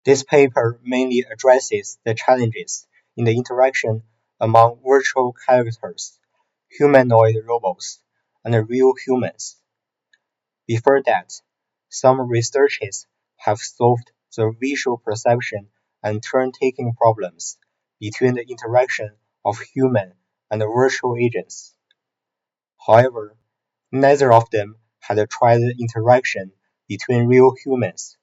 This paper mainly addresses the challenges in the interaction among virtual characters, humanoid robots, and real humans. Before that, some researchers have solved the visual perception and turn-taking problems between the interaction of human and virtual agents. However, neither of them had tried the interaction between real humans,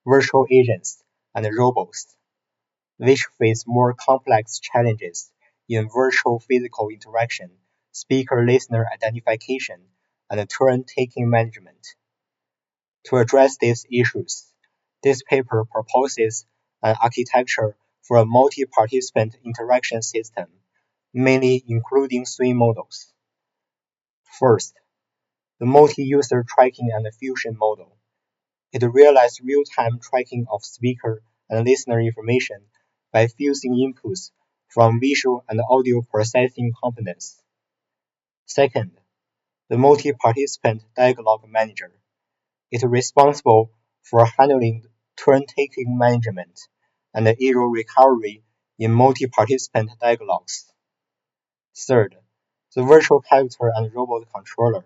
virtual agents, and robots, which face more complex challenges in virtual physical interaction, speaker-listener identification, and turn-taking management. To address these issues, this paper proposes an architecture for a multi-participant interaction system, mainly including three models. First, the multi-user tracking and fusion model. It realizes real-time tracking of speaker and listener information by fusing inputs from visual and audio processing components. Second, the multi-participant dialogue manager. It is responsible for handling turn-taking management and error recovery in multi-participant dialogues. Third, the virtual character and robot controller.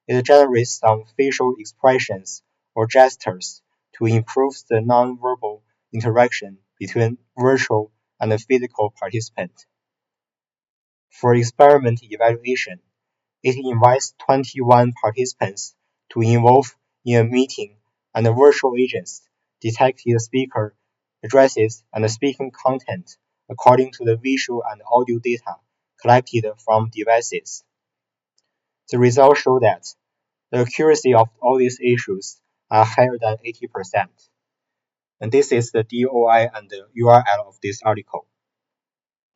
It generates some facial expressions or gestures to improve the non-verbal interaction between virtual and physical participants. For experiment evaluation, it invites 21 participants to involve in a meeting, and the virtual agents detect the speaker addresses and speaking content according to the visual and audio data collected from devices. The results show that the accuracy of all these issues are higher than 80%. And this is the DOI and the URL of this article.